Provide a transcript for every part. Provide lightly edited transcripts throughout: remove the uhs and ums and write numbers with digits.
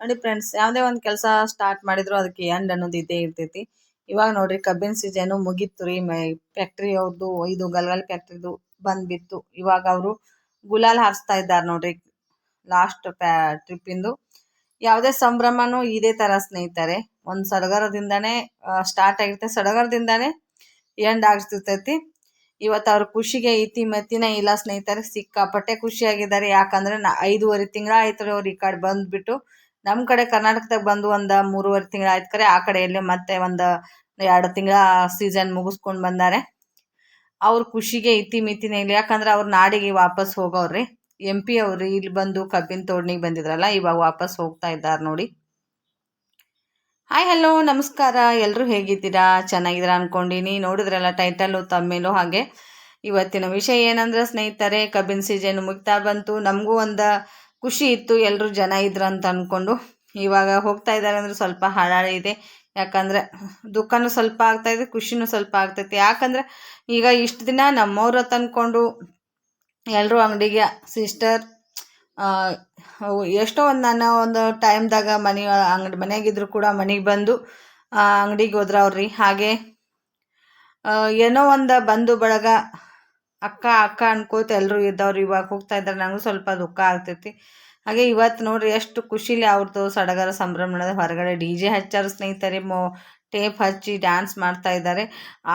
ನೋಡಿ ಫ್ರೆಂಡ್ಸ್, ಯಾವುದೇ ಒಂದು ಕೆಲಸ ಸ್ಟಾರ್ಟ್ ಮಾಡಿದ್ರು ಅದಕ್ಕೆ ಎಂಡ್ ಅನ್ನೋದು ಇದ್ದೇ ಇರ್ತೈತಿ. ಇವಾಗ ನೋಡ್ರಿ ಕಬ್ಬಿನ ಸೀಸನ್ ಮುಗೀತು ರೀ. ಫ್ಯಾಕ್ಟ್ರಿ ಅವ್ರದ್ದು ಇದು ಗಲ್ಗಲ್ ಫ್ಯಾಕ್ಟ್ರಿದು ಬಂದ್ಬಿತ್ತು. ಇವಾಗ ಅವರು ಗುಲಾಲ್ ಹಾರಿಸ್ತಾ ಇದ್ದಾರೆ ನೋಡ್ರಿ. ಲಾಸ್ಟ್ ಟ್ರಿಪ್ಪಿಂದು ಯಾವುದೇ ಸಂಭ್ರಮನೂ ಇದೇ ತರ ಸ್ನೇಹಿತರೆ. ಒಂದು ಸಡಗರದಿಂದಾನೇ ಸ್ಟಾರ್ಟ್ ಆಗಿರುತ್ತೆ, ಸಡಗರದಿಂದಾನೇ ಎಂಡ್ ಆಗ್ತಿರ್ತೈತಿ. ಇವತ್ತು ಅವ್ರ ಖುಷಿಗೆ ಇತಿಮಿತಿನೇ ಇಲ್ಲ ಸ್ನೇಹಿತರೆ. ಸಿಕ್ಕಾಪಟ್ಟೆ ಖುಷಿಯಾಗಿದ್ದಾರೆ. ಯಾಕಂದ್ರೆ 5.5 ತಿಂಗಳ ಆಯ್ತು ಅವ್ರು ಈ ಕಡೆ ಬಂದ್ಬಿಟ್ಟು. ನಮ್ಮ ಕಡೆ ಕರ್ನಾಟಕದಾಗ ಬಂದು ಒಂದು 3.5 ತಿಂಗಳ ಆಯ್ತು ಕರೆ. ಆ ಕಡೆ ಎಲ್ಲಿ ಮತ್ತೆ ಒಂದು 2 ತಿಂಗಳ ಸೀಸನ್ ಮುಗಿಸ್ಕೊಂಡು ಬಂದಾರೆ. ಅವ್ರ ಖುಷಿಗೆ ಇತಿಮಿತಿನೇ ಇಲ್ಲ. ಯಾಕಂದ್ರೆ ಅವ್ರ ನಾಡಿಗೆ ವಾಪಸ್ ಹೋಗೋವ್ರಿ. MP ಅವ್ರು ಇಲ್ಲಿ ಬಂದು ಕಬ್ಬಿನ ತೋಡ್ನಿಗೆ ಬಂದಿದ್ರಲ್ಲ, ಇವಾಗ ವಾಪಸ್ ಹೋಗ್ತಾ ಇದ್ದಾರೆ ನೋಡಿ. ಹಾಯ್ ಹಲೋ ನಮಸ್ಕಾರ, ಎಲ್ಲರೂ ಹೇಗಿದ್ದೀರಾ? ಚೆನ್ನಾಗಿದ್ದೀರಾ ಅನ್ಕೊಂಡಿನಿ. ನೋಡಿದ್ರಲ್ಲ ಟೈಟಲು ತಮ್ಮೇಲು. ಹಾಗೆ ಇವತ್ತಿನ ವಿಷಯ ಏನಂದ್ರೆ ಸ್ನೇಹಿತರೆ, ಕಬ್ಬಿನ ಸೀಸನ್ ಮುಗ್ತಾ ಬಂತು. ನಮಗೂ ಒಂದು ಖುಷಿ ಇತ್ತು, ಎಲ್ಲರೂ ಜನ ಇದ್ರು ಅಂತ ಅಂದ್ಕೊಂಡು. ಇವಾಗ ಹೋಗ್ತಾ ಇದ್ದಾರೆ ಅಂದ್ರೆ ಸ್ವಲ್ಪ ಹಾಳಾಳೆ ಇದೆ. ಯಾಕಂದರೆ ದುಃಖನೂ ಸ್ವಲ್ಪ ಆಗ್ತಾಯಿದೆ, ಖುಷಿನೂ ಸ್ವಲ್ಪ ಆಗ್ತೈತಿ. ಯಾಕಂದರೆ ಈಗ ಇಷ್ಟು ದಿನ ನಮ್ಮವ್ರ ತಂದ್ಕೊಂಡು ಎಲ್ಲರೂ ಅಂಗಡಿಗೆ ಸಿಸ್ಟರ್ ಎಷ್ಟೋ ಒಂದು ನನ್ನ ಒಂದು ಟೈಮ್ದಾಗ ಮನೆಯಾಗಿದ್ರು ಕೂಡ ಮನೆಗೆ ಬಂದು ಅಂಗಡಿಗೆ ಹೋದ್ರವ್ರಿ. ಹಾಗೆ ಏನೋ ಒಂದು ಬಂಧು ಬಳಗ ಅಕ್ಕ ಅಕ್ಕ ಅನ್ಕೋತ ಎಲ್ಲರೂ ಇದ್ದವ್ರು ಇವಾಗ ಹೋಗ್ತಾ ಇದ್ದಾರೆ. ನನಗೂ ಸ್ವಲ್ಪ ದುಃಖ ಆಗ್ತೈತಿ. ಹಾಗೆ ಇವತ್ತು ನೋಡ್ರಿ ಎಷ್ಟು ಖುಷಿಲಿ ಅವ್ರದ್ದು ಸಡಗರ ಸಂಭ್ರಮಣದ ಹೊರಗಡೆ DJ ಹಚ್ಚಾರು ಸ್ನೇಹಿತರೆ. ಟೇಪ್ ಹಚ್ಚಿ ಡ್ಯಾನ್ಸ್ ಮಾಡ್ತಾ ಇದ್ದಾರೆ.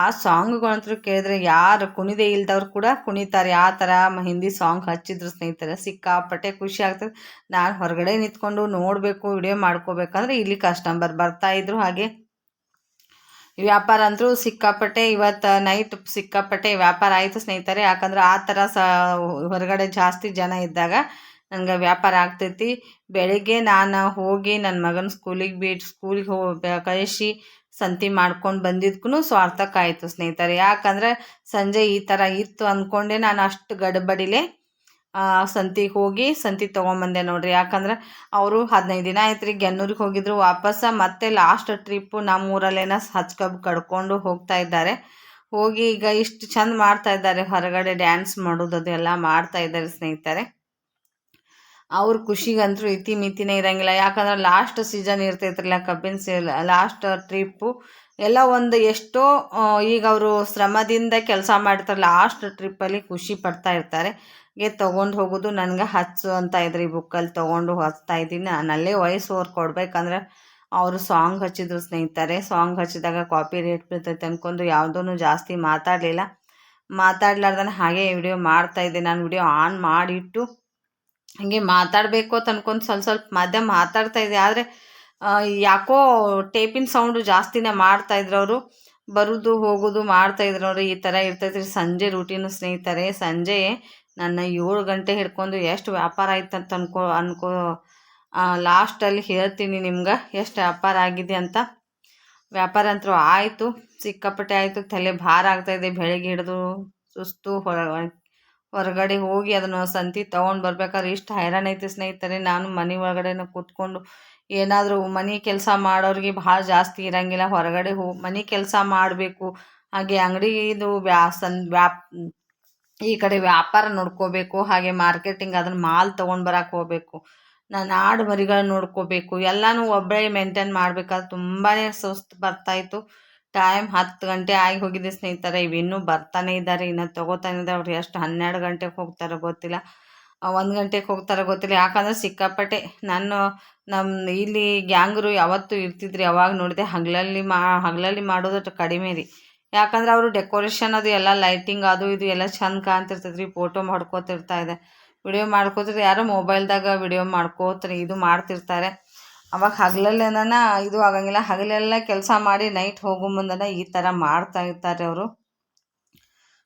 ಆ ಸಾಂಗ್ಗಳಂತೂ ಕೇಳಿದ್ರೆ ಯಾರು ಕುಣಿದೇ ಇಲ್ದವ್ರು ಕೂಡ ಕುಣಿತಾರೆ. ಆ ಥರ ಹಿಂದಿ ಸಾಂಗ್ ಹಚ್ಚಿದ್ರು ಸ್ನೇಹಿತರೆ. ಸಿಕ್ಕಾಪಟ್ಟೆ ಖುಷಿ ಆಗ್ತದೆ. ನಾನು ಹೊರಗಡೆ ನಿಂತ್ಕೊಂಡು ನೋಡಬೇಕು, ವಿಡಿಯೋ ಮಾಡ್ಕೋಬೇಕಂದ್ರೆ ಇಲ್ಲಿ ಕಸ್ಟಮರ್ ಬರ್ತಾ ಇದ್ರು. ಹಾಗೆ ವ್ಯಾಪಾರ ಅಂತೂ ಸಿಕ್ಕಾಪಟ್ಟೆ ಇವತ್ತು ನೈಟ್ ಸಿಕ್ಕಾಪಟ್ಟೆ ವ್ಯಾಪಾರ ಆಯಿತು ಸ್ನೇಹಿತರೆ. ಯಾಕಂದ್ರೆ ಆ ಥರ ಹೊರಗಡೆ ಜಾಸ್ತಿ ಜನ ಇದ್ದಾಗ ನನಗೆ ವ್ಯಾಪಾರ ಆಗ್ತೈತಿ. ಬೆಳಿಗ್ಗೆ ನಾನು ಹೋಗಿ ನನ್ನ ಮಗನ ಸ್ಕೂಲಿಗೆ ಕಳಿಸಿ ಸಂತಿ ಮಾಡ್ಕೊಂಡು ಬಂದಿದ್ದಕ್ಕೂ ಸ್ವಾರ್ಥಕ ಆಯಿತು ಸ್ನೇಹಿತರೆ. ಯಾಕಂದರೆ ಸಂಜೆ ಈ ಥರ ಇತ್ತು ಅಂದ್ಕೊಂಡೆ ನಾನು ಅಷ್ಟು ಗಡಬಡಿಲೆ ಸಂತಿಗೆ ಹೋಗಿ ಸಂತಿ ತೊಗೊಂಬಂದೆ ನೋಡ್ರಿ. ಯಾಕಂದ್ರೆ ಅವರು 15 ದಿನ ಆಯ್ತು ರೀ ಗೆನ್ನೂರಿಗೆ ಹೋಗಿದ್ರು. ವಾಪಸ್ಸ ಮತ್ತೆ ಲಾಸ್ಟ್ ಟ್ರಿಪ್ಪು ನಮ್ಮೂರಲ್ಲೇನ ಹಚ್ಕಬ್ಬು ಕಡ್ಕೊಂಡು ಹೋಗ್ತಾ ಇದ್ದಾರೆ. ಹೋಗಿ ಈಗ ಇಷ್ಟು ಚಂದ ಮಾಡ್ತಾ ಇದ್ದಾರೆ. ಹೊರಗಡೆ ಡ್ಯಾನ್ಸ್ ಮಾಡೋದು ಅದೆಲ್ಲ ಮಾಡ್ತಾ ಇದ್ದಾರೆ ಸ್ನೇಹಿತರೆ. ಅವ್ರ ಖುಷಿಗಂತೂ ಇತಿಮಿತಿನೇ ಇರಂಗಿಲ್ಲ. ಯಾಕಂದ್ರೆ ಲಾಸ್ಟ್ ಸೀಸನ್ ಇರ್ತೈತ್ರಲ್ಲ ಕಬ್ಬಿನ ಲಾಸ್ಟ್ ಟ್ರಿಪ್ಪು ಎಲ್ಲ ಒಂದು ಎಷ್ಟೋ ಈಗ ಅವರು ಶ್ರಮದಿಂದ ಕೆಲಸ ಮಾಡ್ತಾರೆ. ಲಾಸ್ಟ್ ಟ್ರಿಪ್ಪಲ್ಲಿ ಖುಷಿ ಪಡ್ತಾ ಇರ್ತಾರೆ. ತೊಗೊಂಡು ಹೋಗೋದು ನನಗೆ ಹಚ್ಚು ಅಂತ ಇದ್ರಿ ಬುಕ್ಕಲ್ಲಿ ತೊಗೊಂಡು ಹಚ್ತಾ ಇದ್ದೀನಿ. ನಾನು ಅಲ್ಲೇ ವಾಯ್ಸ್ ಓವರ್ ಕೊಡ್ಬೇಕಂದ್ರೆ ಅವರು ಸಾಂಗ್ ಹಚ್ಚಿದ್ರು ಸ್ನೇಹಿತರೆ. ಸಾಂಗ್ ಹಚ್ಚಿದಾಗ ಕಾಪಿ ರೇಟ್ ಬೀಳ್ತೈತೆ ಅಂದ್ಕೊಂಡು ಯಾವುದೂ ಜಾಸ್ತಿ ಮಾತಾಡ್ಲಾರ್ದನೆ ಹಾಗೆ ವಿಡಿಯೋ ಮಾಡ್ತಾಯಿದ್ದೆ. ನಾನು ವಿಡಿಯೋ ಆನ್ ಮಾಡಿಟ್ಟು ಹಾಗೆ ಮಾತಾಡಬೇಕು ಅಂತ ಅನ್ಕೊಂಡು ಸ್ವಲ್ಪ ಮಧ್ಯ ಮಾತಾಡ್ತಾಯಿದ್ದೆ. ಆದರೆ ಯಾಕೋ ಟೇಪಿನ ಸೌಂಡು ಜಾಸ್ತಿನೇ ಮಾಡ್ತಾಯಿದ್ರು ಅವರು. ಬರೋದು ಹೋಗೋದು ಮಾಡ್ತಾಯಿದ್ರು ಅವರು. ಈ ಥರ ಇರ್ತೈತ್ರಿ ಸಂಜೆ ರೂಟೀನು ಸ್ನೇಹಿತರೆ. ಸಂಜೆ ನನ್ನ 7 ಗಂಟೆ ಹಿಡ್ಕೊಂಡು ಎಷ್ಟು ವ್ಯಾಪಾರ ಆಯ್ತು ಅಂತ ಅನ್ಕೋ ಲಾಸ್ಟಲ್ಲಿ ಹೇಳ್ತೀನಿ ನಿಮ್ಗೆ ಎಷ್ಟು ವ್ಯಾಪಾರ ಆಗಿದೆ ಅಂತ. ವ್ಯಾಪಾರ ಅಂತೂ ಆಯಿತು, ಸಿಕ್ಕಾಪಟ್ಟೆ ಆಯಿತು. ತಲೆ ಭಾರ ಆಗ್ತಾಯಿದೆ. ಬೆಳಗ್ಗೆ ಹಿಡಿದು ಸುಸ್ತು. ಹೊರಗಡೆ ಹೋಗಿ ಅದನ್ನು ಸಂತಿ ತೊಗೊಂಡು ಬರ್ಬೇಕಾದ್ರೆ ಇಷ್ಟು ಹೈರಾಣ ಐತಿ ಸ್ನೇಹಿತರೆ. ನಾನು ಮನೆ ಒಳಗಡೆನ ಕೂತ್ಕೊಂಡು ಏನಾದರೂ ಮನೆ ಕೆಲಸ ಮಾಡೋರಿಗೆ ಭಾಳ ಜಾಸ್ತಿ ಇರೋಂಗಿಲ್ಲ. ಹೊರಗಡೆ ಮನೆ ಕೆಲಸ ಮಾಡಬೇಕು. ಹಾಗೆ ಅಂಗಡಿದು ಈ ಕಡೆ ವ್ಯಾಪಾರ ನೋಡ್ಕೋಬೇಕು. ಹಾಗೆ ಮಾರ್ಕೆಟಿಂಗ್ ಅದನ್ನು ಮಾಲ್ ತೊಗೊಂಡು ಬರೋಕೆ ಹೋಗಬೇಕು. ನಾನು ಆಡು ಮರಿಗಳನ್ನ ನೋಡ್ಕೋಬೇಕು. ಎಲ್ಲನೂ ಒಬ್ಬಳೇ ಮೇಂಟೈನ್ ಮಾಡಬೇಕಾದ್ರೆ ತುಂಬಾ ಸುಸ್ತು ಬರ್ತಾಯಿತ್ತು. ಟೈಮ್ 10 ಗಂಟೆ ಆಗಿ ಹೋಗಿದೆ ಸ್ನೇಹಿತರೆ. ಇವಿನ್ನೂ ಬರ್ತಾನೆ ಇದ್ದಾರೆ, ಇನ್ನು ತೊಗೋತಾನೆ ಇದ್ದಾರೆ. ಅವ್ರು ಎಷ್ಟು 12 ಗಂಟೆಗೆ ಹೋಗ್ತಾರೋ ಗೊತ್ತಿಲ್ಲ, 1 ಗಂಟೆಗೆ ಹೋಗ್ತಾರೋ ಗೊತ್ತಿಲ್ಲ. ಯಾಕಂದರೆ ಸಿಕ್ಕಾಪಟ್ಟೆ ನಮ್ಮ ಇಲ್ಲಿ ಗ್ಯಾಂಗರು ಯಾವತ್ತೂ ಇರ್ತಿದ್ರಿ. ಯಾವಾಗ ನೋಡಿದೆ ಹಗಲಲ್ಲಿ ಮಾಡೋದು ಕಡಿಮೆ ರೀ. ಯಾಕಂದ್ರೆ ಅವರು ಡೆಕೋರೇಷನ್ ಅದು ಎಲ್ಲ ಲೈಟಿಂಗ್ ಅದು ಇದು ಎಲ್ಲ ಚಂದ ಕಾಣ್ತಿರ್ತೈತ್ರಿ. ಫೋಟೋ ಮಾಡ್ಕೋತಿರ್ತಾ ಇದೆ, ವಿಡಿಯೋ ಮಾಡ್ಕೋತಿರ್ತಾರೆ. ಯಾರೋ ಮೊಬೈಲ್ದಾಗ ವಿಡಿಯೋ ಮಾಡ್ಕೋತಾರೆ, ಇದು ಮಾಡ್ತಿರ್ತಾರೆ. ಅವಾಗ ಹಗಲಲ್ಲೇನ ಇದು ಆಗಂಗಿಲ್ಲ. ಹಗಲೆಲ್ಲ ಕೆಲಸ ಮಾಡಿ ನೈಟ್ ಹೋಗೋ ಮುಂದನ ಈ ಥರ ಮಾಡ್ತಾ ಇರ್ತಾರೆ ಅವರು.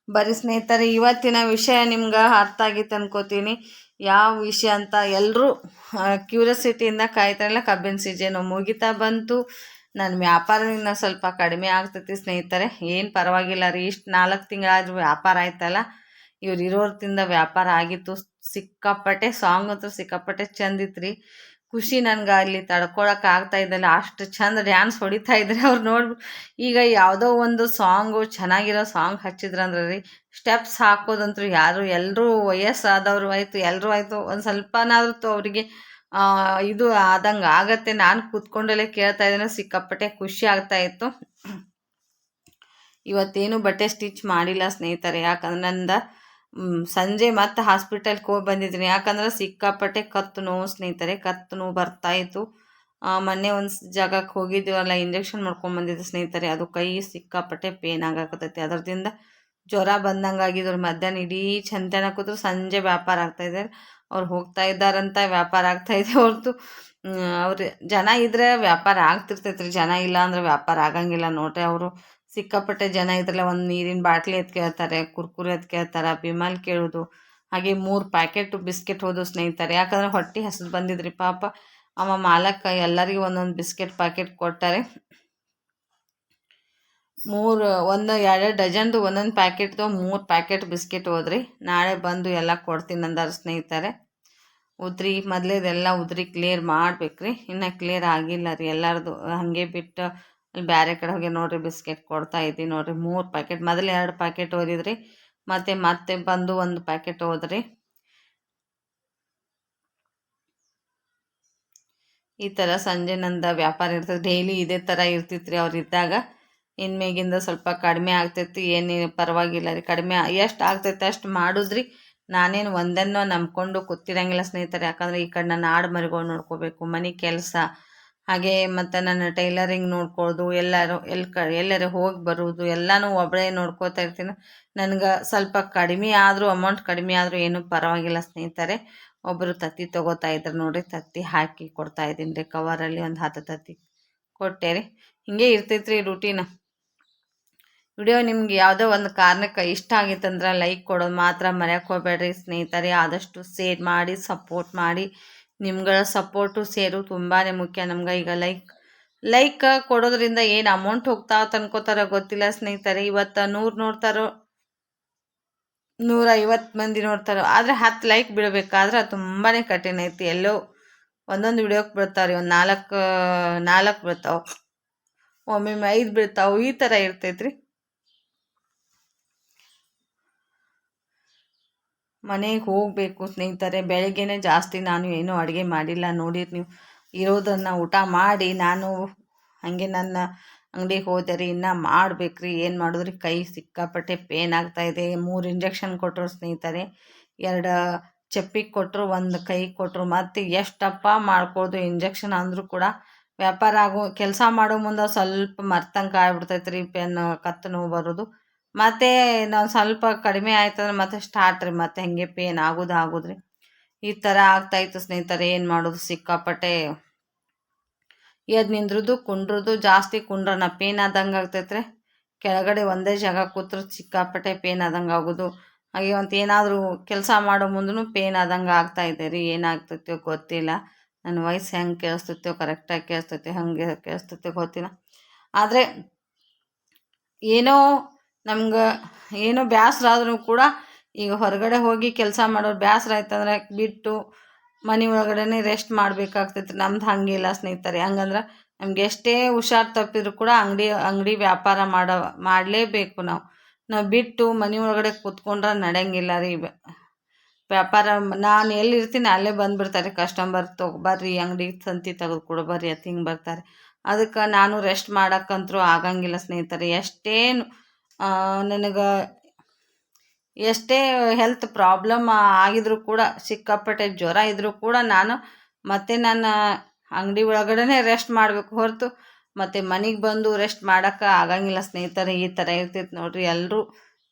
ಬರೀ ಸ್ನೇಹಿತರೆ, ಇವತ್ತಿನ ವಿಷಯ ನಿಮ್ಗೆ ಅರ್ಥ ಆಗಿತ್ತು ಅನ್ಕೋತೀನಿ. ಯಾವ ವಿಷಯ ಅಂತ ಎಲ್ಲರೂ ಕ್ಯೂರಿಯಾಸಿಟಿಯಿಂದ ಕಾಯ್ತಾರಲ್ಲ. ಕಬ್ಬಿನ ಸೀಸನ್ ಮುಗಿತಾ ಬಂತು. ನನ್ನ ವ್ಯಾಪಾರ ಇನ್ನೂ ಸ್ವಲ್ಪ ಕಡಿಮೆ ಆಗ್ತೈತಿ ಸ್ನೇಹಿತರೆ. ಏನು ಪರವಾಗಿಲ್ಲ ರೀ, ಇಷ್ಟು 4 ತಿಂಗಳಾದರೂ ವ್ಯಾಪಾರ ಆಯ್ತಲ್ಲ. ಇವ್ರು ಇರೋರ್ತಿಂದ ವ್ಯಾಪಾರ ಆಗಿತ್ತು. ಸಿಕ್ಕಾಪಟ್ಟೆ ಸಾಂಗ್ ಅಂತೂ ಸಿಕ್ಕಾಪಟ್ಟೆ ಚಂದಿತ್ತು ರೀ. ಖುಷಿ ನನಗೆ ಅಲ್ಲಿ ತಡ್ಕೊಳಕ್ಕೆ ಆಗ್ತಾ ಇದ್ದಲ್ಲ. ಅಷ್ಟು ಚಂದ ಡ್ಯಾನ್ಸ್ ಹೊಡಿತಾ ಇದ್ರೆ ಅವ್ರು ನೋಡ್ಬಿಟ್ಟು. ಈಗ ಯಾವುದೋ ಒಂದು ಸಾಂಗು ಚೆನ್ನಾಗಿರೋ ಸಾಂಗ್ ಹಚ್ಚಿದ್ರಂದ್ರೆ ರೀ, ಸ್ಟೆಪ್ಸ್ ಹಾಕೋದಂತೂ ಎಲ್ಲರೂ ವಯಸ್ಸಾದವರು ಆಯಿತು, ಎಲ್ಲರೂ ಆಯಿತು, ಒಂದು ಸ್ವಲ್ಪನಾದ್ರೂ ಅವರಿಗೆ ಇದು ಆದಂಗೆ ಆಗತ್ತೆ. ನಾನು ಕೂತ್ಕೊಂಡಲ್ಲೇ ಕೇಳ್ತಾ ಇದ್ದೇನೆ, ಸಿಕ್ಕಾಪಟ್ಟೆ ಖುಷಿ ಆಗ್ತಾ ಇತ್ತು. ಇವತ್ತೇನು ಬಟ್ಟೆ ಸ್ಟಿಚ್ ಮಾಡಿಲ್ಲ ಸ್ನೇಹಿತರೆ, ಯಾಕಂದ್ರೆ ನಂದು ಸಂಜೆ ಮತ್ತೆ ಹಾಸ್ಪಿಟಲ್ಗೆ ಹೋಗಿ ಬಂದಿದ್ದೀನಿ. ಯಾಕಂದ್ರೆ ಸಿಕ್ಕಾಪಟ್ಟೆ ಕತ್ತು ನೋವು ಸ್ನೇಹಿತರೆ, ಕತ್ತು ನೋವು ಬರ್ತಾಯಿತ್ತು. ಮೊನ್ನೆ ಒಂದು ಜಾಗಕ್ಕೆ ಹೋಗಿದ್ದೀವಲ್ಲ, ಇಂಜೆಕ್ಷನ್ ಮಾಡ್ಕೊಂಡು ಬಂದಿದ್ದೆ ಸ್ನೇಹಿತರೆ, ಅದು ಕೈ ಸಿಕ್ಕಾಪಟ್ಟೆ ಪೇನ್ ಆಗಾಕತ್ತೈತಿ. ಅದರದಿಂದ ಜ್ವರ ಬಂದಂಗೆ ಆಗಿದ್ರು. ಮಧ್ಯಾಹ್ನ ಇಡೀ ಚಂತನ ಕೂತ್ರು, ಸಂಜೆ ವ್ಯಾಪಾರ ಆಗ್ತಾಯಿದೆ. ಅವ್ರು ಹೋಗ್ತಾ ಇದ್ದಾರಂತ ವ್ಯಾಪಾರ ಆಗ್ತಾಯಿದೆ ಹೊರತು ಅವ್ರು ಜನ ಇದ್ರೆ ವ್ಯಾಪಾರ ಆಗ್ತಿರ್ತೈತ್ರಿ. ಜನ ಇಲ್ಲ ಅಂದ್ರೆ ವ್ಯಾಪಾರ ಆಗಂಗಿಲ್ಲ ನೋಡ್ರಿ. ಅವರು ಸಿಕ್ಕಾಪಟ್ಟೆ ಜನ ಇದ್ರಲ್ಲ ಒಂದು ನೀರಿನ ಬಾಟ್ಲಿ ಎತ್ತು ಕೇಳ್ತಾರೆ, ಕುರ್ಕುರೆ ಎತ್ತು ಕೇಳ್ತಾರೆ, ಬಿಮಲ್ ಕೇಳೋದು, ಹಾಗೆ 3 ಪ್ಯಾಕೆಟು ಬಿಸ್ಕೆಟ್ ಹೋದು ಸ್ನೇಹಿತರೆ. ಯಾಕಂದ್ರೆ ಹೊಟ್ಟೆ ಹಸಿದು ಬಂದಿದ್ರಿ ಪಾಪ. ಅವ ಮಾಲಕ ಎಲ್ಲರಿಗೂ ಒಂದೊಂದು ಬಿಸ್ಕೆಟ್ ಪ್ಯಾಕೆಟ್ ಕೊಟ್ಟಾರೆ. 2 ಡಜನ್ದು ಒಂದೊಂದು ಪ್ಯಾಕೆಟ್ದು 3 ಪ್ಯಾಕೆಟ್ ಬಿಸ್ಕೆಟ್ ಹೋದ್ರಿ. ನಾಳೆ ಬಂದು ಎಲ್ಲ ಕೊಡ್ತೀನಿ ಅಂದಾರ ಸ್ನೇಹಿತರೆ. ಉದ್ರಿ ಮೊದಲೇದೆಲ್ಲ ಉದ್ರಿ ಕ್ಲಿಯರ್ ಮಾಡ್ಬೇಕ್ರಿ, ಇನ್ನು ಕ್ಲಿಯರ್ ಆಗಿಲ್ಲ ರೀ ಎಲ್ಲರದು. ಹಾಗೆ ಬಿಟ್ಟು ಅಲ್ಲಿ ಬೇರೆ ಕಡೆ ಹೋಗಿ ನೋಡಿರಿ ಬಿಸ್ಕೆಟ್ ಕೊಡ್ತಾ ಇದ್ದೀನಿ ನೋಡಿರಿ. 3 ಪ್ಯಾಕೆಟ್, ಮೊದಲು 2 ಪ್ಯಾಕೆಟ್ ಓದಿದ್ರಿ, ಮತ್ತೆ ಬಂದು 1 ಪ್ಯಾಕೆಟ್ ಹೋದ್ರಿ. ಈ ಥರ ಸಂಜೆ ನಂದು ವ್ಯಾಪಾರ ಇರ್ತದೆ. ಡೈಲಿ ಇದೇ ಥರ ಇರ್ತಿತ್ತು ರೀ ಅವ್ರು ಇದ್ದಾಗ. ಇನ್ಮೇಗಿಂದ ಸ್ವಲ್ಪ ಕಡಿಮೆ ಆಗ್ತೈತಿ, ಏನು ಪರವಾಗಿಲ್ಲ ರೀ. ಕಡಿಮೆ ಎಷ್ಟು ಆಗ್ತೈತೆ ಅಷ್ಟು ಮಾಡಿದ್ರಿ. ನಾನೇನು ಒಂದನ್ನು ನಂಬ್ಕೊಂಡು ಕೂತಿರಂಗಿಲ್ಲ ಸ್ನೇಹಿತರೆ. ಯಾಕಂದರೆ ಈ ಕಡೆ ನನ್ನ ಆಡು ಮರಿಗಳು ನೋಡ್ಕೋಬೇಕು, ಮನೆ ಕೆಲಸ, ಹಾಗೆ ಮತ್ತು ನನ್ನ ಟೈಲರಿಂಗ್ ನೋಡ್ಕೊಳ್ಳೋದು, ಎಲ್ಲರೂ ಹೋಗಿ ಬರೋದು ಎಲ್ಲನೂ ಒಬ್ಬಳೇ ನೋಡ್ಕೋತಾ ಇರ್ತೀನಿ. ನನಗೆ ಸ್ವಲ್ಪ ಕಡಿಮೆ ಆದರೂ, ಅಮೌಂಟ್ ಕಡಿಮೆ ಆದರೂ ಏನೂ ಪರವಾಗಿಲ್ಲ ಸ್ನೇಹಿತರೆ. ಒಬ್ಬರು ತತ್ತಿ ತೊಗೋತಾ ಇದ್ರು ನೋಡಿರಿ, ತತ್ತಿ ಹಾಕಿ ಕೊಡ್ತಾ ಇದ್ದೀನಿ ರೀ. ಕವರಲ್ಲಿ ಒಂದು 10 ತತ್ತಿ ಕೊಟ್ಟೆ ರೀ. ಹಿಂಗೆ ಇರ್ತೈತ್ರಿ ರೂಟೀನ್. ವಿಡಿಯೋ ನಿಮ್ಗೆ ಯಾವುದೋ ಒಂದು ಕಾರಣಕ್ಕೆ ಇಷ್ಟ ಆಗಿತ್ತಂದ್ರೆ ಲೈಕ್ ಕೊಡೋದು ಮಾತ್ರ ಮರೆಯೋಕೆ ಹೋಗ್ಬೇಡ್ರಿ ಸ್ನೇಹಿತರೆ. ಆದಷ್ಟು ಶೇರ್ ಮಾಡಿ, ಸಪೋರ್ಟ್ ಮಾಡಿ. ನಿಮ್ಗಳ ಸಪೋರ್ಟು ಸೇರು ತುಂಬಾ ಮುಖ್ಯ ನಮ್ಗೆ. ಈಗ ಲೈಕ್ ಕೊಡೋದ್ರಿಂದ ಏನು ಅಮೌಂಟ್ ಹೋಗ್ತಾವ ಅನ್ಕೋತಾರೋ ಗೊತ್ತಿಲ್ಲ ಸ್ನೇಹಿತರೆ. ಇವತ್ತು 100 ನೋಡ್ತಾರೋ, 150 ಮಂದಿ ನೋಡ್ತಾರೋ, ಆದರೆ 10 ಲೈಕ್ ಬಿಡಬೇಕಾದ್ರೆ ತುಂಬಾ ಕಠಿಣ ಐತಿ. ಎಲ್ಲೋ ಒಂದೊಂದು ವಿಡಿಯೋಕ್ಕೆ ಬಿಡ್ತಾರೆ, ಒಂದು 4 ಬೀಳ್ತಾವೆ, ಒಮ್ಮೊಮ್ಮೆ 5 ಬೀಳ್ತಾವೆ, ಈ ಥರ ಇರ್ತೈತ್ರಿ. ಮನೆಗೆ ಹೋಗಬೇಕು ಸ್ನೇಹಿತರೆ. ಬೆಳಗ್ಗೆನೇ ಜಾಸ್ತಿ ನಾನು ಏನೂ ಅಡುಗೆ ಮಾಡಿಲ್ಲ ನೋಡಿರಿ ನೀವು. ಇರೋದನ್ನು ಊಟ ಮಾಡಿ ನಾನು ಹಾಗೆ ನನ್ನ ಅಂಗಡಿಗೆ ಹೋದೆ ರೀ. ಇನ್ನೂ ಮಾಡ್ಬೇಕ್ರಿ, ಏನು ಮಾಡಿದ್ರಿ, ಕೈ ಸಿಕ್ಕಾಪಟ್ಟೆ ಪೇನ್ ಆಗ್ತಾಯಿದೆ. 3 ಇಂಜೆಕ್ಷನ್ ಕೊಟ್ಟರು ಸ್ನೇಹಿತರೆ, 2 ಚಪ್ಪಿಗೆ ಕೊಟ್ಟರು, 1 ಕೈ ಕೊಟ್ಟರು. ಮತ್ತು ಎಷ್ಟಪ್ಪ ಮಾಡ್ಕೊಳ್ಳೋದು ಇಂಜೆಕ್ಷನ್ ಅಂದರೂ ಕೂಡ ವ್ಯಾಪಾರ ಕೆಲಸ ಮಾಡೋ ಮುಂದೆ ಸ್ವಲ್ಪ ಮರ್ತಂಗೆ ಆಗ್ಬಿಡ್ತೈತೆ ರೀ, ಕತ್ತು ನೋವು ಬರೋದು. ಮತ್ತು ನಾವು ಸ್ವಲ್ಪ ಕಡಿಮೆ ಆಯ್ತಂದ್ರೆ ಮತ್ತೆ ಸ್ಟಾರ್ಟ್ ರೀ, ಮತ್ತೆ ಹಾಗೆ ಪೇನ್ ಆಗೋದ್ರಿ. ಈ ಥರ ಆಗ್ತಾಯಿತ್ತು ಸ್ನೇಹಿತರೆ. ಏನು ಮಾಡೋದು, ಸಿಕ್ಕಾಪಟ್ಟೆ ಎದ್ದು ನಿಂದ್ರದು ಕುಂಡ್ರದು, ಜಾಸ್ತಿ ಕುಂಡ್ರನ ಪೇನ್ ಆದಂಗೆ ಆಗ್ತೈತ್ರಿ. ಕೆಳಗಡೆ ಒಂದೇ ಜಾಗ ಕೂತ್ರು ಸಿಕ್ಕಾಪಟ್ಟೆ ಪೇನ್ ಆದಂಗೆ ಆಗೋದು. ಹಾಗೆ ಒಂದು ಏನಾದರೂ ಕೆಲಸ ಮಾಡೋ ಮುಂದೂ ಪೇನ್ ಆದಂಗೆ ಆಗ್ತಾಯಿದೆ ರೀ. ಏನಾಗ್ತೈತೋ ಗೊತ್ತಿಲ್ಲ. ನನ್ನ ವಾಯ್ಸ್ ಹೆಂಗೆ ಕೇಳಿಸ್ತೈತೋ, ಕರೆಕ್ಟಾಗಿ ಕೇಳಿಸ್ತೈತೆ, ಹಾಗೆ ಕೇಳಿಸ್ತೈತೆ ಗೊತ್ತಿಲ್ಲ. ಆದರೆ ಏನೋ ಬೇಸರ ಆದ್ರೂ ಕೂಡ, ಈಗ ಹೊರಗಡೆ ಹೋಗಿ ಕೆಲಸ ಮಾಡೋರು ಬೇಸರ ಆಯ್ತಂದ್ರೆ ಬಿಟ್ಟು ಮನೆ ಒಳಗಡೆ ರೆಸ್ಟ್ ಮಾಡಬೇಕಾಗ್ತೈತೆ. ನಮ್ದು ಹಾಗಿಲ್ಲ ಸ್ನೇಹಿತರೆ. ಹಂಗಂದ್ರೆ ನಮ್ಗೆ ಎಷ್ಟೇ ಹುಷಾರು ತಪ್ಪಿದ್ರು ಕೂಡ ಅಂಗಡಿ ವ್ಯಾಪಾರ ಮಾಡಲೇಬೇಕು. ನಾವು ಬಿಟ್ಟು ಮನೆ ಒಳಗಡೆ ಕೂತ್ಕೊಂಡ್ರೆ ನಡೆಯಂಗಿಲ್ಲ ರೀ. ವ್ಯಾಪಾರ ನಾನು ಎಲ್ಲಿರ್ತೀನಿ ಅಲ್ಲೇ ಬಂದುಬಿಡ್ತಾರೆ ಕಸ್ಟಮರ್. ಬರ್ರಿ ಅಂಗಡಿಗೆ ತಂತಿ ತೆಗೆದು ಕೊಡು ಬರ್ರಿ ಅಂತ ಹಿಂಗೆ ಬರ್ತಾರೆ. ಅದಕ್ಕೆ ನಾನು ರೆಸ್ಟ್ ಮಾಡೋಕ್ಕಂತೂ ಆಗಂಗಿಲ್ಲ ಸ್ನೇಹಿತರೆ. ನನಗೆ ಎಷ್ಟೇ ಹೆಲ್ತ್ ಪ್ರಾಬ್ಲಮ್ ಆಗಿದ್ರು ಕೂಡ, ಸಿಕ್ಕಾಪಟ್ಟೆ ಜ್ವರ ಇದ್ದರೂ ಕೂಡ ನಾನು ಮತ್ತೆ ನನ್ನ ಅಂಗಡಿ ಒಳಗಡೆ ರೆಸ್ಟ್ ಮಾಡಬೇಕು ಹೊರತು ಮತ್ತು ಮನೆಗೆ ಬಂದು ರೆಸ್ಟ್ ಮಾಡೋಕ್ಕೆ ಆಗಂಗಿಲ್ಲ ಸ್ನೇಹಿತರೆ. ಈ ಥರ ಇರ್ತೈತೆ ನೋಡಿರಿ. ಎಲ್ಲರೂ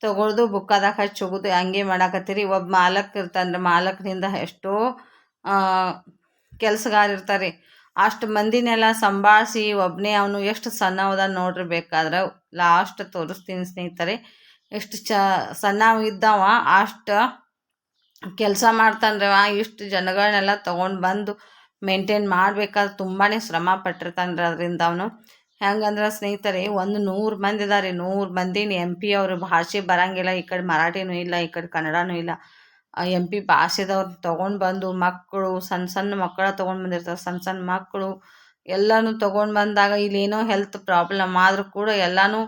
ತೊಗೊಳ್ದು ಬುಕ್ಕಾದಾಗ ಹಚ್ಚಿ ಹೋಗೋದು ಹಂಗೆ ಮಾಡಾಕತ್ತೀರಿ. ಒಬ್ಬ ಮಾಲಕ್ ಇರ್ತಾನೆ, ಮಾಲಕನಿಂದ ಎಷ್ಟೋ ಕೆಲಸಗಾರ ಇರ್ತಾರೆ. ಅಷ್ಟು ಮಂದಿನೆಲ್ಲ ಸಂಭಾಳಿಸಿ ಒಬ್ಬನೇ ಅವನು ಎಷ್ಟು ಸಣ್ಣವದ ನೋಡ್ರಿ. ಬೇಕಾದ್ರೆ ಲಾಸ್ಟ್ ತೋರಿಸ್ತೀನಿ ಸ್ನೇಹಿತರೆ. ಎಷ್ಟು ಸಣ್ಣ ಇದ್ದಾವ ಅಷ್ಟು ಕೆಲಸ ಮಾಡ್ತಾನ್ರಿ. ಇಷ್ಟು ಜನಗಳನ್ನೆಲ್ಲ ತೊಗೊಂಡು ಬಂದು ಮೇಂಟೈನ್ ಮಾಡಬೇಕಾದ್ರೆ ತುಂಬಾ ಶ್ರಮ ಪಟ್ಟಿರ್ತಾನೆ ಅದರಿಂದ ಅವನು. ಹೆಂಗಂದ್ರೆ ಸ್ನೇಹಿತರೆ, 100 ಮಂದಿ ಇದ್ದಾರೆ. 100 ಮಂದಿನ MP ಅವ್ರ ಭಾಷೆ ಬರೋಂಗಿಲ್ಲ. ಈ ಕಡೆ ಮರಾಠಿನೂ ಇಲ್ಲ, ಈ ಕಡೆ ಕನ್ನಡನೂ ಇಲ್ಲ. MP ಭಾಷೆದವ್ರು ತೊಗೊಂಡು ಬಂದು ಮಕ್ಕಳು, ಸಣ್ಣ ಮಕ್ಕಳ ತೊಗೊಂಡು ಬಂದಿರ್ತಾರೆ. ಸಣ್ಣ ಮಕ್ಕಳು ಎಲ್ಲನೂ ತೊಗೊಂಡು ಬಂದಾಗ ಇಲ್ಲೇನೋ ಹೆಲ್ತ್ ಪ್ರಾಬ್ಲಮ್ ಆದರೂ ಕೂಡ ಎಲ್ಲನೂ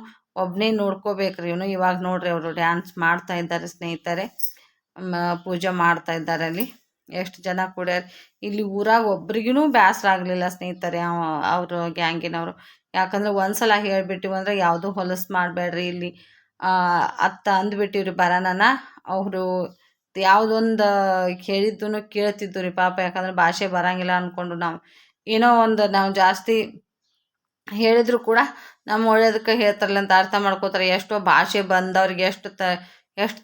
ಒಬ್ಬನೇ ನೋಡ್ಕೋಬೇಕ್ರಿ ಇವನು. ಇವಾಗ ನೋಡ್ರಿ ಅವರು ಡ್ಯಾನ್ಸ್ ಮಾಡ್ತಾ ಇದ್ದಾರೆ ಸ್ನೇಹಿತರೆ, ಪೂಜೆ ಮಾಡ್ತಾ ಇದ್ದಾರೆ ಅಲ್ಲಿ. ಎಷ್ಟು ಜನ ಕೂಡ್ಯಾರ. ಇಲ್ಲಿ ಊರಾಗ ಒಬ್ರಿಗೂ ಬೇಸರ ಆಗಲಿಲ್ಲ ಸ್ನೇಹಿತರೆ ಅವರು ಗ್ಯಾಂಗಿನವರು. ಯಾಕಂದ್ರೆ ಒಂದ್ಸಲ ಹೇಳ್ಬಿಟ್ಟಿವಿ ಅಂದ್ರೆ ಯಾವುದೂ ಹೊಲಸು ಮಾಡಬೇಡ್ರಿ ಇಲ್ಲಿ ಅತ್ತ ಅಂದ್ಬಿಟ್ಟಿವ್ರಿ ಬರೋಣ. ಅವರು ಯಾವುದೊಂದು ಹೇಳಿದ್ದೂ ಕೇಳ್ತಿದ್ದು ರೀ ಪಾಪ. ಯಾಕಂದ್ರೆ ಭಾಷೆ ಬರಂಗಿಲ್ಲ ಅಂದ್ಕೊಂಡು ನಾವು ಏನೋ ಒಂದು ನಾವು ಜಾಸ್ತಿ ಹೇಳಿದ್ರು ಕೂಡ ನಮ್ಮ ಒಳ್ಳೇದಕ್ಕೆ ಹೇಳ್ತಾರಲ್ಲ ಅಂತ ಅರ್ಥ ಮಾಡ್ಕೋತಾರೆ. ಎಷ್ಟೋ ಭಾಷೆ ಬಂದವ್ರಿಗೆ ಎಷ್ಟು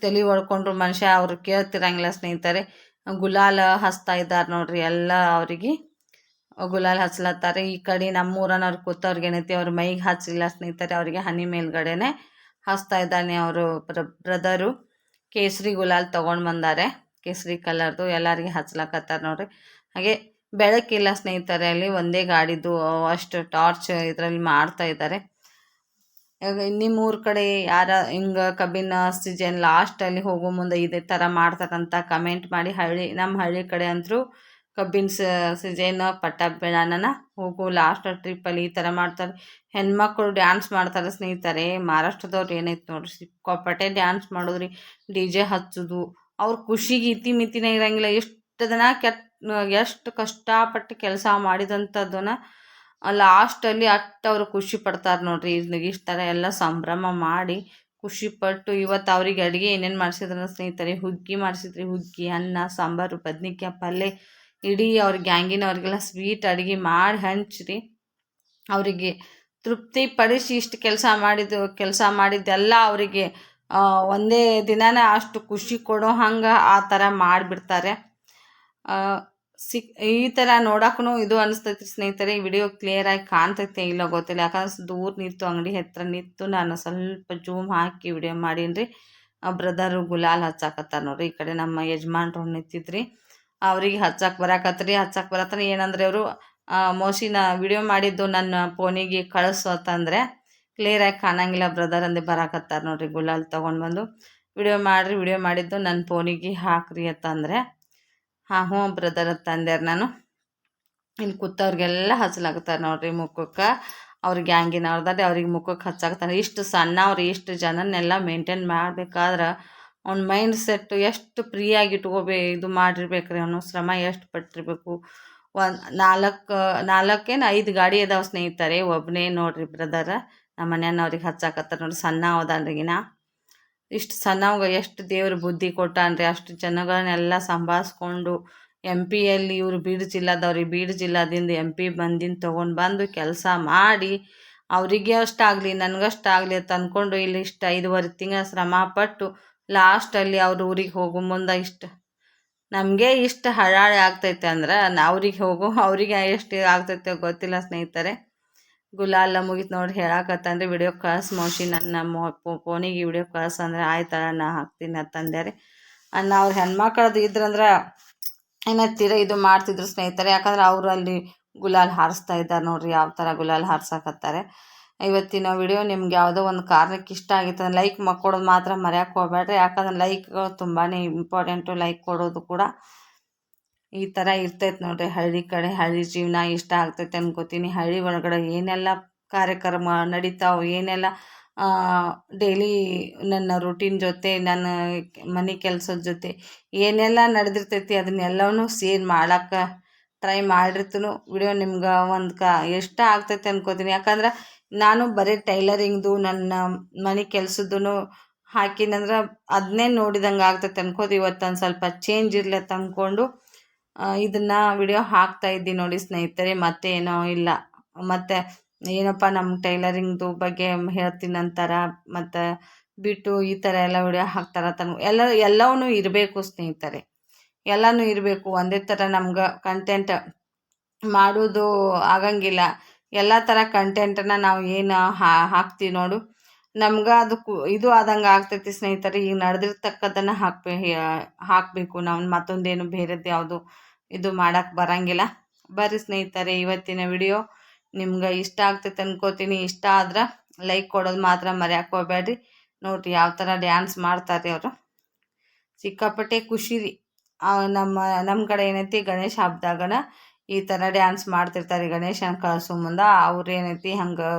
ತಲೆ ಹೊಡ್ಕೊಂಡ್ರು ಮನುಷ್ಯ ಅವರು ಕೇಳ್ತಿರಂಗಿಲ್ಲ ಸ್ನೇಹಿತರೆ. ಗುಲಾಲ್ ಹಚ್ತಾ ಇದ್ದಾರೆ ನೋಡ್ರಿ, ಎಲ್ಲ ಅವರಿಗೆ ಗುಲಾಲ್ ಹಚ್ಲತ್ತಾರೆ. ಈ ಕಡೆ ನಮ್ಮೂರನವ್ರು ಕೂತವ್ರಿಗೆ ಏನೈತಿ ಅವ್ರ ಮೈಗೆ ಹಚ್ಚಲಿಲ್ಲ ಸ್ನೇಹಿತರೆ, ಅವರಿಗೆ ಹನಿ ಮೇಲ್ಗಡೆನೆ ಹಚ್ತಾ ಇದ್ದಾನೆ ಅವರು ಬ್ರದರು. ಕೇಸರಿ ಗುಲಾಲ್ ತೊಗೊಂಡು ಬಂದಾರೆ, ಕೇಸರಿ ಕಲರ್ದು ಎಲ್ಲರಿಗೆ ಹಚ್ಲಕತ್ತಾರ ನೋಡ್ರಿ. ಹಾಗೆ ಬೆಳಕಿಲ್ಲ ಸ್ನೇಹಿತರೆ, ಅಲ್ಲಿ ಒಂದೇ ಗಾಡಿದು ಅಷ್ಟು ಟಾರ್ಚ್ ಇದರಲ್ಲಿ ಮಾಡ್ತಾ ಇದ್ದಾರೆ. ನಿಮ್ಮೂರ ಕಡೆ ಯಾರ ಹಿಂಗೆ ಕಬ್ಬಿನ ಸೀಸನ್ ಲಾಸ್ಟಲ್ಲಿ ಹೋಗೋ ಮುಂದೆ ಇದೇ ಥರ ಮಾಡ್ತಾರಂತ ಕಮೆಂಟ್ ಮಾಡಿ. ನಮ್ಮ ಹಳ್ಳಿ ಕಡೆ ಅಂತೂ ಕಬ್ಬಿನ ಸೀಸನ್ ಪಟ್ಟಾಭಿಯಾನ ಹೋಗೋ ಲಾಸ್ಟ್ ಟ್ರಿಪ್ಪಲ್ಲಿ ಈ ಥರ ಮಾಡ್ತಾರೆ. ಹೆಣ್ಮಕ್ಳು ಡ್ಯಾನ್ಸ್ ಮಾಡ್ತಾರೆ ಸ್ನೇಹಿತರೆ. ಮಹಾರಾಷ್ಟ್ರದವ್ರು ಏನೈತೆ ನೋಡ್ರಿ, ಸಿಕ್ಕಾಪಟ್ಟೆ ಡ್ಯಾನ್ಸ್ ಮಾಡೋದ್ರಿ, ಡಿ ಜೆ ಹಚ್ಚೋದು. ಅವ್ರ ಖುಷಿಗೆ ಇತಿಮಿತಿನೇ ಇರಂಗಿಲ್ಲ. ಎಷ್ಟು ದಿನ ಎಷ್ಟು ಕಷ್ಟಪಟ್ಟು ಕೆಲಸ ಮಾಡಿದಂಥದ್ದನ್ನ ಲಾಸ್ಟಲ್ಲಿ ಅವ್ರು ಖುಷಿ ಪಡ್ತಾರೆ ನೋಡ್ರಿ. ಇಷ್ಟು ಥರ ಎಲ್ಲ ಸಂಭ್ರಮ ಮಾಡಿ ಖುಷಿಪಟ್ಟು ಇವತ್ತು ಅವ್ರಿಗೆ ಅಡುಗೆ ಏನೇನು ಮಾಡಿಸಿದ್ರು ಸ್ನೇಹಿತರೆ, ಹುಗ್ಗಿ ಮಾಡಿಸಿದ್ರಿ. ಹುಗ್ಗಿ, ಅನ್ನ, ಸಾಂಬಾರು, ಬದ್ನಿಕಾಯಿ ಪಲ್ಯ, ಇಡೀ ಅವ್ರ ಗ್ಯಾಂಗಿನವ್ರಿಗೆಲ್ಲ ಸ್ವೀಟ್ ಅಡುಗೆ ಮಾಡಿ ಹಂಚ್ರಿ. ಅವರಿಗೆ ತೃಪ್ತಿ ಪಡಿಸಿ ಇಷ್ಟು ಕೆಲಸ ಮಾಡಿದ್ದೆಲ್ಲ ಅವರಿಗೆ ಒಂದೇ ದಿನನೇ ಅಷ್ಟು ಖುಷಿ ಕೊಡೋ ಹಂಗೆ ಆ ಥರ ಮಾಡಿಬಿಡ್ತಾರೆ. ಈ ಥರ ನೋಡೋಕ್ಕೂ ಇದು ಅನಿಸ್ತೈತಿ ಸ್ನೇಹಿತರೆ. ಈ ವಿಡಿಯೋ ಕ್ಲಿಯರಾಗಿ ಕಾಣ್ತೈತೆ ಇಲ್ಲ ಗೊತ್ತಿಲ್ಲ, ಯಾಕಂದ್ರೆ ದೂರ ನಿಂತು ಅಂಗಡಿ ಹತ್ರ ನಿಂತು ನಾನು ಸ್ವಲ್ಪ ಜೂಮ್ ಹಾಕಿ ವಿಡಿಯೋ ಮಾಡೀನಿ. ಬ್ರದರು ಗುಲಾಲ್ ಹಚ್ಚಾಕತ್ತಾರ ನೋಡ್ರಿ. ಈ ಕಡೆ ನಮ್ಮ ಯಜಮಾನ್ರು ನಿಂತಿದ್ರಿ, ಅವ್ರಿಗೆ ಹಚ್ಚಕ್ಕೆ ಬರತ್ತಾರೆ. ಏನಂದ್ರೆ ಅವರು ಮೋಸಿನ ವಿಡಿಯೋ ಮಾಡಿದ್ದು ನನ್ನ ಫೋನಿಗೆ ಕಳಿಸು ಅಂತಂದರೆ ಕ್ಲಿಯರಾಗಿ ಕಾಣಂಗಿಲ್ಲ ಬ್ರದರ್ ಅಂದೆ ಬರಾಕತ್ತಾರ ನೋಡ್ರಿ. ಗುಲಾಲ್ ತೊಗೊಂಡು ಬಂದು ವಿಡಿಯೋ ಮಾಡಿದ್ದು ನನ್ನ ಫೋನಿಗೆ ಹಾಕ್ರಿ ಅಂತಂದರೆ ಹ್ಞೂ ಬ್ರದರ್ ಅಂತಂದ್ಯಾರ. ನಾನು ಇಲ್ಲಿ ಕೂತವ್ರಿಗೆಲ್ಲ ಹಚ್ಚಲಾಕತ್ತಾರೆ ನೋಡ್ರಿ ಮುಖಕ್ಕೆ. ಅವ್ರ ಗ್ಯಾಂಗಿನವ್ರದಾರೆ, ಅವ್ರಿಗೆ ಮುಖಕ್ಕೆ ಹಚ್ಚಾಕತ್ತಾರೆ. ಇಷ್ಟು ಸಣ್ಣವ್ರು ಇಷ್ಟು ಜನನ್ನೆಲ್ಲ ಮೇಂಟೈನ್ ಮಾಡಬೇಕಾದ್ರೆ ಅವ್ನ ಮೈಂಡ್ ಸೆಟ್ಟು ಎಷ್ಟು ಫ್ರೀಯಾಗಿ ಇದು ಮಾಡಿರ್ಬೇಕ್ರಿ. ಅವನು ಶ್ರಮ ಎಷ್ಟು ಪಟ್ಟಿರ್ಬೇಕು. ನಾಲ್ಕೇನು 5 ಗಾಡಿ ಅದಾವೆ ಸ್ನೇಹಿತರೆ. ಒಬ್ಬನೇ ನೋಡ್ರಿ ಬ್ರದರ್ ನಮ್ಮ ಮನೆಯವ್ರಿಗೆ ಹಚ್ಚಾಕತ್ತಾರ ನೋಡ್ರಿ. ಸಣ್ಣ ಹೋದನ್ರಿಗಿನ ಇಷ್ಟು ಸಣ್ಣವಾಗ ಎಷ್ಟು ದೇವ್ರ ಬುದ್ಧಿ ಕೊಟ್ಟಾನ್ರಿ. ಅಷ್ಟು ಜನಗಳನ್ನೆಲ್ಲ ಸಂಭಾಳಿಸ್ಕೊಂಡು MP ಯಲ್ಲಿ ಇವರು ಬೀಡ್ ಜಿಲ್ಲಾದಿಂದ MP ಬಂದಿನ ತೊಗೊಂಡು ಬಂದು ಕೆಲಸ ಮಾಡಿ ಅವರಿಗೆ ಅಷ್ಟಾಗಲಿ ನನಗಷ್ಟಾಗಲಿ ಅಂತ ಅಂದ್ಕೊಂಡು ಇಲ್ಲಿ ಇಷ್ಟು 5.5 ತಿಂಗಳ ಶ್ರಮ ಪಟ್ಟು ಲಾಸ್ಟಲ್ಲಿ ಅವ್ರ ಊರಿಗೆ ಹೋಗೋ ಮುಂದೆ ನಮಗೆ ಇಷ್ಟು ಹಳಾಳೆ ಆಗ್ತೈತೆ ಅಂದ್ರೆ ಅವ್ರಿಗೆ ಎಷ್ಟು ಆಗ್ತೈತೆ ಗೊತ್ತಿಲ್ಲ ಸ್ನೇಹಿತರೆ. ಗುಲಾಲ್ ಮುಗಿತು ನೋಡಿ ಹೇಳಾಕತ್ತಂದ್ರೆ ವಿಡಿಯೋ ಕಳ್ಸಿ ಮೋಸಿ ನನ್ನ ಫೋನಿಗೆ ವಿಡಿಯೋ ಕಳ್ಸಂದ್ರೆ ಆಯ್ತಲ್ಲ ನಾ ಹಾಕ್ತೀನಿ ಅಂತಂದ್ಯಾರೆ. ಅವ್ರ ಹೆಣ್ಮಕ್ಳದ್ದು ಇದ್ರಂದ್ರೆ ಏನತ್ತೀರ ಇದು ಮಾಡ್ತಿದ್ರು ಸ್ನೇಹಿತರೆ. ಯಾಕಂದ್ರೆ ಅವರು ಅಲ್ಲಿ ಗುಲಾಲ್ ಹಾರಿಸ್ತಾ ಇದ್ದಾರೆ ನೋಡ್ರಿ, ಯಾವ ಥರ ಗುಲಾಲ್ ಹಾರ್ಸಕತ್ತಾರೆ. ಇವತ್ತಿನ ವಿಡಿಯೋ ನಿಮ್ಗೆ ಯಾವುದೋ ಒಂದು ಕಾರಣಕ್ಕೆ ಇಷ್ಟ ಆಗಿತ್ತು ಅಂದ್ರೆ ಲೈಕ್ ಕೊಡೋದು ಮಾತ್ರ ಮರೆಯೋಕೆ ಹೋಗ್ಬೇಡ್ರಿ. ಯಾಕಂದ್ರೆ ಲೈಕ್ಗಳು ತುಂಬಾ ಇಂಪಾರ್ಟೆಂಟು. ಲೈಕ್ ಕೊಡೋದು ಕೂಡ ಈ ಥರ ಇರ್ತೈತೆ ನೋಡ್ರಿ. ಹಳ್ಳಿ ಜೀವನ ಇಷ್ಟ ಆಗ್ತೈತೆ ಅನ್ಕೋತೀನಿ. ಹಳ್ಳಿ ಒಳಗಡೆ ಏನೆಲ್ಲ ಕಾರ್ಯಕ್ರಮ ನಡೀತಾವೆ, ಏನೆಲ್ಲ ಡೈಲಿ ನನ್ನ ರೂಟೀನ್ ಜೊತೆ ನನ್ನ ಮನೆ ಕೆಲಸದ ಜೊತೆ ಏನೆಲ್ಲ ನಡೆದಿರ್ತೈತಿ ಅದನ್ನೆಲ್ಲವೂ ಸೇರ್ ಮಾಡೋಕ್ಕೆ ಟ್ರೈ ಮಾಡಿರ್ತೀನಿ. ವಿಡಿಯೋ ನಿಮ್ಗೆ ಇಷ್ಟ ಆಗ್ತೈತೆ ಅನ್ಕೋತೀನಿ. ಯಾಕಂದ್ರೆ ನಾನು ಬರೀ ಟೈಲರಿಂಗ್ದು ನನ್ನ ಮನೆ ಕೆಲಸದ್ದು ಹಾಕಿನಂದ್ರೆ ಅದನ್ನೇ ನೋಡಿದಂಗೆ ಆಗ್ತೈತೆ ಅನ್ಕೋದು. ಇವತ್ತೊಂದು ಸ್ವಲ್ಪ ಚೇಂಜ್ ಇರಲಿ ಅಂತ ಅಂದ್ಕೊಂಡು ಇದನ್ನು ವಿಡಿಯೋ ಹಾಕ್ತಾಯಿದ್ದೀನಿ ನೋಡಿ ಸ್ನೇಹಿತರೆ. ಮತ್ತೆ ಏನೋ ಇಲ್ಲ, ಮತ್ತು ಏನಪ್ಪ ನಮ್ಮ ಟೈಲರಿಂಗ್ದು ಬಗ್ಗೆ ಹೇಳ್ತೀನಿ ಅಂತಾರೆ, ಮತ್ತು ಬಿಟ್ಟು ಈ ಥರ ಎಲ್ಲ ವಿಡಿಯೋ ಹಾಕ್ತಾರೆ ಎಲ್ಲವೂ ಇರಬೇಕು ಸ್ನೇಹಿತರೆ. ಎಲ್ಲನೂ ಇರಬೇಕು. ಒಂದೇ ಥರ ನಮ್ಗೆ ಕಂಟೆಂಟ್ ಮಾಡೋದು ಆಗಂಗಿಲ್ಲ. ಎಲ್ಲ ಥರ ಕಂಟೆಂಟನ್ನು ನಾವು ಏನು ಹಾಕ್ತೀವಿ ನೋಡು, ನಮ್ಗೆ ಅದು ಇದು ಆದಂಗೆ ಆಗ್ತೈತಿ ಸ್ನೇಹಿತರೆ. ಈಗ ನಡೆದಿರ್ತಕ್ಕದ್ದನ್ನು ಹಾಕಬೇಕು ನಾವು, ಮತ್ತೊಂದೇನು ಬೇರೆದು ಯಾವುದು ಇದು ಮಾಡೋಕ್ಕೆ ಬರೋಂಗಿಲ್ಲ. ಬರ್ರಿ ಸ್ನೇಹಿತರೆ, ಇವತ್ತಿನ ವಿಡಿಯೋ ನಿಮ್ಗೆ ಇಷ್ಟ ಆಗ್ತೈತೆ ಅನ್ಕೋತೀನಿ. ಇಷ್ಟ ಆದ್ರೆ ಲೈಕ್ ಕೊಡೋದು ಮಾತ್ರ ಮರೆಯೋಕೆ ಹೋಗ್ಬೇಡ್ರಿ. ನೋಡಿರಿ ಯಾವ ಥರ ಡ್ಯಾನ್ಸ್ ಮಾಡ್ತಾರೆ ಅವರು, ಸಿಕ್ಕಾಪಟ್ಟೆ ಖುಷಿ ರೀ. ನಮ್ಮ ಕಡೆ ಏನೈತಿ ಗಣೇಶ ಹಬ್ಬದಾಗನ ಈ ಥರ ಡ್ಯಾನ್ಸ್ ಮಾಡ್ತಿರ್ತಾರೆ. ಗಣೇಶನ ಕಳ್ಸೋ ಮುಂದೆ ಅವ್ರು ಏನೈತಿ ಹಂಗೆ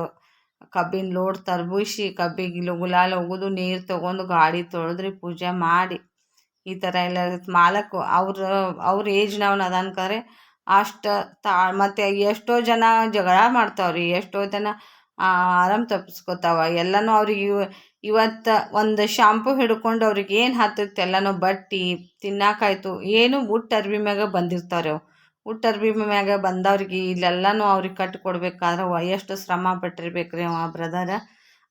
ಕಬ್ಬಿನ ಲೋಡ್ ತರ್ಬಿಸಿ ಕಬ್ಬಿಗೆ ಗುಲಾಲ್ ಹೋಗೋದು, ನೀರು ತೊಗೊಂಡು ಗಾಡಿ ತೊಳೆದ್ರಿ ಪೂಜೆ ಮಾಡಿ ಈ ಥರ ಎಲ್ಲ ಮಾಲಕ್ ಅವ್ರ ಏಜ್ನವ್ನು ಅದಾನ್ಕಂದ್ರೆ ಅಷ್ಟು ಮತ್ತು ಎಷ್ಟೋ ಜನ ಜಗಳ ಮಾಡ್ತಾವ್ರಿ, ಎಷ್ಟೋ ಜನ ಆರಾಮ್ ತಪ್ಪಿಸ್ಕೊತಾವ. ಎಲ್ಲನೂ ಅವ್ರಿಗೆ ಇವತ್ತು ಒಂದು ಶಾಂಪು ಹಿಡ್ಕೊಂಡು ಅವ್ರಿಗೆ ಏನು ಹತ್ತತ್ತೆ ಎಲ್ಲನೂ ಬಟ್ಟೆ ತಿನ್ನಾಕಾಯ್ತು ಏನು ಉಟ್ಟ ಅರ್ಬಿ ಮ್ಯಾಗ ಬಂದಿರ್ತಾವ್ರಿ ಅವು. ಉಟ್ಟ ಅರ್ಬಿ ಮ್ಯಾಗ ಬಂದವ್ರಿಗೆ ಇಲ್ಲೆಲ್ಲನೂ ಅವ್ರಿಗೆ ಕಟ್ಟಿ ಕೊಡ್ಬೇಕಾದ್ರೆ ಎಷ್ಟು ಶ್ರಮ ಪಟ್ಟಿರ್ಬೇಕ್ರಿ ಅವ ಬ್ರದರ.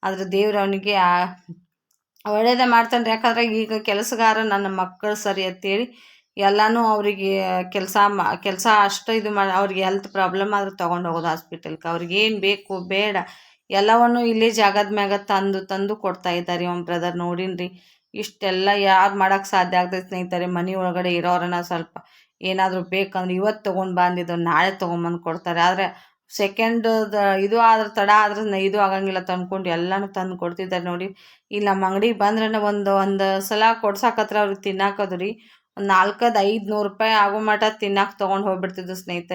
ಆದ್ರೆ ದೇವ್ರು ಅವನಿಗೆ ಒಳ್ಳೇದೇ ಮಾಡ್ತಾನೆ ರೀ. ಯಾಕಂದ್ರೆ ಈಗ ಕೆಲಸಗಾರ ನನ್ನ ಮಕ್ಕಳು ಸರಿ ಅಂತೇಳಿ ಎಲ್ಲನೂ ಅವರಿಗೆ ಕೆಲಸ ಅಷ್ಟು ಇದು ಮಾಡಿ ಅವ್ರಿಗೆ ಹೆಲ್ತ್ ಪ್ರಾಬ್ಲಮ್ ಆದ್ರೆ ತೊಗೊಂಡು ಹೋಗೋದು ಹಾಸ್ಪಿಟಲ್ಗೆ. ಅವ್ರಿಗೆ ಏನು ಬೇಕು ಬೇಡ ಎಲ್ಲವನ್ನು ಇಲ್ಲೇ ಜಾಗದ ಮ್ಯಾಗ ತಂದು ಕೊಡ್ತಾ ಇದ್ದಾರೆ ಅವ್ನ ಬ್ರದರ್. ನೋಡಿನ್ರಿ ಇಷ್ಟೆಲ್ಲ ಯಾರು ಮಾಡೋಕ್ಕೆ ಸಾಧ್ಯ ಆಗ್ತೈತೆ ಸ್ನೇಹಿತರೆ. ಮನೆ ಒಳಗಡೆ ಇರೋರನ್ನ ಸ್ವಲ್ಪ ಏನಾದರೂ ಬೇಕಂದ್ರೆ ಇವತ್ತು ತೊಗೊಂಡು ಬಂದಿದ್ದು ನಾಳೆ ತೊಗೊಂಬಂದು ಕೊಡ್ತಾರೆ. ಆದರೆ ಸೆಕೆಂಡ್ ಇದು ಆದ್ರೆ ತಡ ಆದ್ರೆ ಇದು ಆಗಂಗಿಲ್ಲ, ತಂದ್ಕೊಂಡು ಎಲ್ಲನೂ ತಂದು ಕೊಡ್ತಿದ್ದಾರೆ ನೋಡಿ. ಇಲ್ಲಿ ನಮ್ಮ ಅಂಗಡಿಗೆ ಬಂದ್ರೆ ಒಂದು ಸಲ ಕೊಡ್ಸಾಕತ್ರ ಅವ್ರಿಗೆ ತಿನ್ನಾಕದು ರೀ ಒಂದು 400-500 ರೂಪಾಯಿ ಆಗೋ ಮಟ್ಟ ತಿನ್ನಕ್ಕೆ ತೊಗೊಂಡು ಹೋಗ್ಬಿಡ್ತಿದ್ದು ಸ್ನೇಹಿತರೆ.